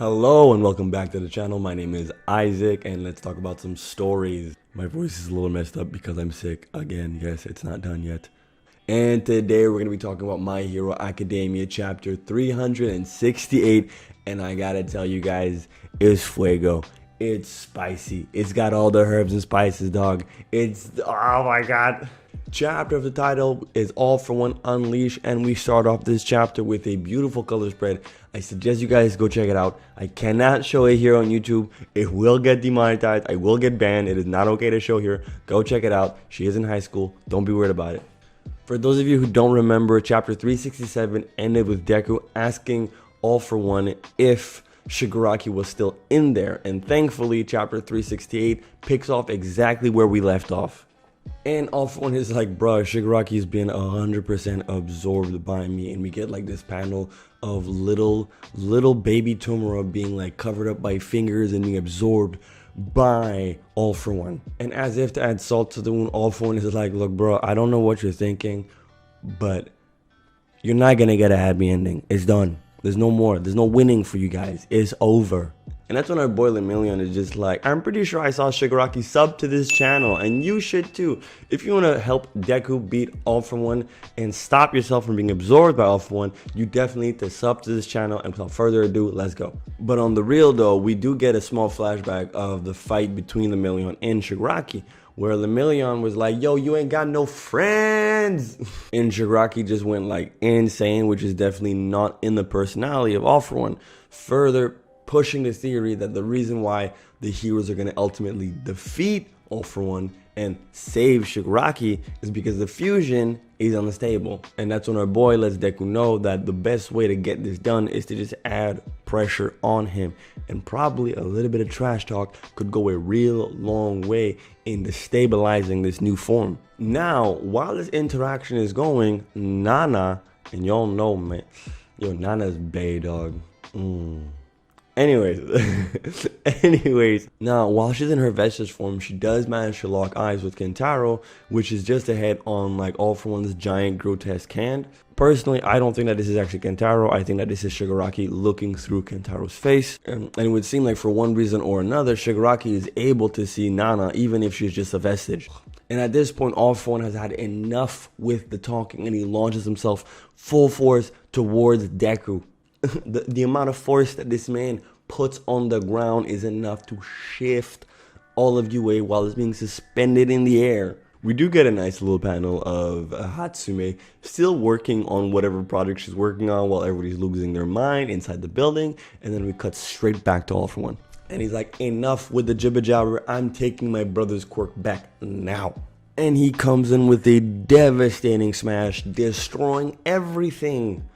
Hello and welcome back to the channel. My name is Isaac and let's talk about some stories. My voice is a little messed up because I'm sick again. Yes, it's not done yet. And today we're going to be talking about My Hero Academia chapter 368. And I gotta tell you guys, it's fuego. It's spicy. It's got all the herbs and spices, dog. Oh my god. Chapter of the title is All for One Unleash, and we start off this chapter with a beautiful color spread. I suggest you guys go check it out. I cannot show it here on YouTube. It will get demonetized. I will get banned. It is not okay to show here. Go check it out. She is in high school. Don't be worried about it. For those of you who don't remember, chapter 367 ended with Deku asking All for One if Shigaraki was still in there, and thankfully chapter 368 picks off exactly where we left off. And All for One is like, bruh, Shigaraki's been 100% absorbed by me. And we get like this panel of little baby Tomura being like covered up by fingers and being absorbed by All for One. And as if to add salt to the wound, All for One is like, look, bro, I don't know what you're thinking, but you're not gonna get a happy ending. It's done. There's no more. There's no winning for you guys. It's over. And that's when our boy Lemillion is just like, I'm pretty sure I saw Shigaraki sub to this channel, and you should too. If you want to help Deku beat All for One and stop yourself from being absorbed by All for One, you definitely need to sub to this channel. And without further ado, let's go. But on the real though, we do get a small flashback of the fight between Lemillion and Shigaraki, where Lemillion was like, yo, you ain't got no friends. And Shigaraki just went like insane, which is definitely not in the personality of All for One. Further pushing the theory that the reason why the heroes are going to ultimately defeat All for One and save Shigaraki is because the fusion is unstable. And that's when our boy lets Deku know that the best way to get this done is to just add pressure on him. And probably a little bit of trash talk could go a real long way in destabilizing this new form. Now, while this interaction is going, Nana, and y'all know, man, yo, Nana's bae, dog. Anyways, now while she's in her Vestige form, she does manage to lock eyes with Kentaro, which is just ahead on like All for One's giant grotesque hand. Personally, I don't think that this is actually Kentaro. I think that this is Shigaraki looking through Kentaro's face. And it would seem like for one reason or another, Shigaraki is able to see Nana even if she's just a vestige. And at this point, All for One has had enough with the talking and he launches himself full force towards Deku. The amount of force that this man puts on the ground is enough to shift all of you away while it's being suspended in the air. We do get a nice little panel of Hatsume still working on whatever project she's working on while everybody's losing their mind inside the building. And then we cut straight back to All for One. And he's like, enough with the jibber jabber. I'm taking my brother's quirk back now. And he comes in with a devastating smash, destroying everything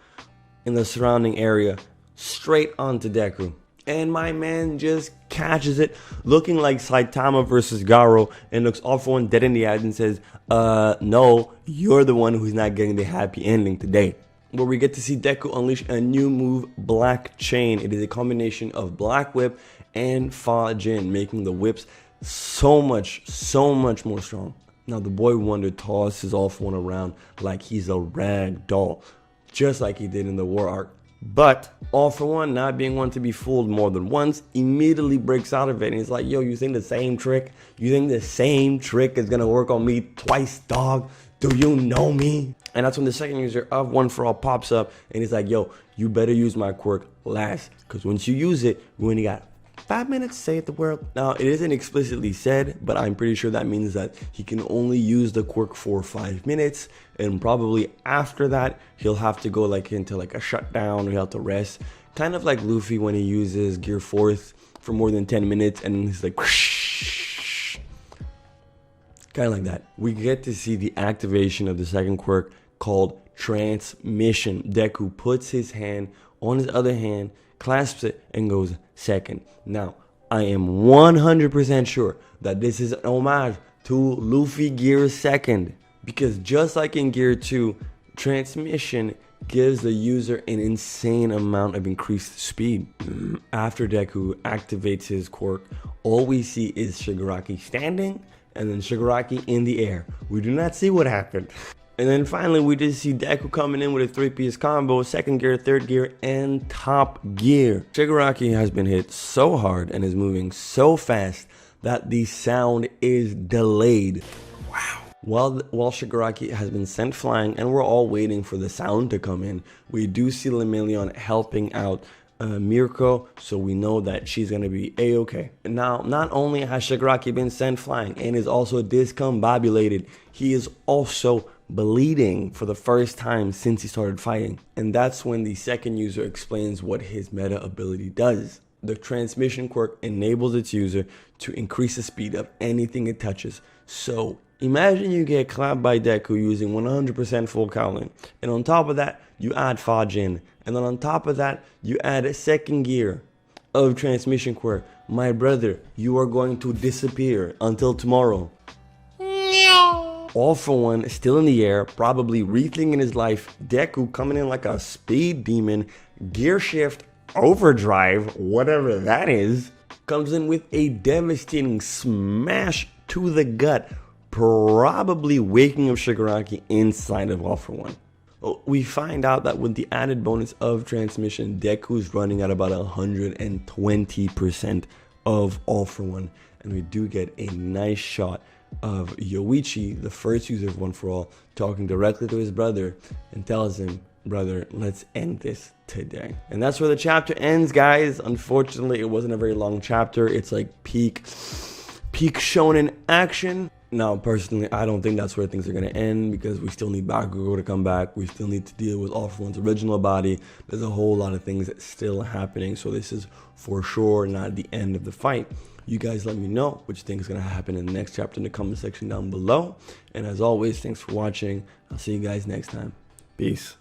in the surrounding area straight onto Deku. And my man just catches it, looking like Saitama versus Garo, and looks All for One dead in the eyes and says, no, you're the one who's not getting the happy ending today. Where we get to see Deku unleash a new move, Black Chain. It is a combination of Black Whip and Fa Jin, making the whips so much more strong. Now the boy Wonder tosses All for One around like he's a rag doll, just like he did in the War Arc. But All for One, not being one to be fooled more than once, immediately breaks out of it and he's like, yo, you think the same trick? You think the same trick is gonna work on me twice, dog? Do you know me? And that's when the second user of One for All pops up and he's like, yo, you better use my quirk last, because once you use it, you only got 5 minutes to save the world. Now, it isn't explicitly said, but I'm pretty sure that means that he can only use the quirk for 5 minutes, and probably after that, he'll have to go like into like a shutdown, or he'll have to rest. Kind of like Luffy when he uses Gear 4th for more than 10 minutes, and he's like, whoosh. Kind of like that. We get to see the activation of the second quirk called Transmission. Deku puts his hand on his other hand, clasps it, and goes second. Now, I am 100% sure that this is an homage to Luffy Gear Second, because just like in Gear 2, Transmission gives the user an insane amount of increased speed. After Deku activates his quirk, all we see is Shigaraki standing and then Shigaraki in the air. We do not see what happened. And then finally, we just see Deku coming in with a 3-piece combo, second gear, third gear, and top gear. Shigaraki has been hit so hard and is moving so fast that the sound is delayed. Wow. While Shigaraki has been sent flying and we're all waiting for the sound to come in, we do see Lemillion helping out Mirko, so we know that she's going to be a-okay. Now, not only has Shigaraki been sent flying and is also discombobulated, he is also bleeding for the first time since he started fighting. And that's when the second user explains what his meta ability does. The transmission quirk enables its user to increase the speed of anything it touches. So imagine you get clapped by Deku using 100% full Kowling, and on top of that you add Fajin, and then on top of that you add a second gear of transmission quirk. My brother, you are going to disappear until tomorrow. All for One still in the air, probably rethinking his life. Deku coming in like a speed demon, gear shift, overdrive, whatever that is, comes in with a devastating smash to the gut, probably waking up Shigaraki inside of All for One. We find out that with the added bonus of transmission, Deku's running at about 120% of All for One, and we do get a nice shot of Yoichi, the first user of One for All, talking directly to his brother and tells him, brother, let's end this today. And that's where the chapter ends, guys. Unfortunately, it wasn't a very long chapter. It's like peak shonen action. Now, personally, I don't think that's where things are going to end, because we still need Bakugo to come back. We still need to deal with All for One's original body. There's a whole lot of things that's still happening, so this is for sure not the end of the fight. You guys let me know what you think is going to happen in the next chapter in the comment section down below. And as always, thanks for watching. I'll see you guys next time. Peace.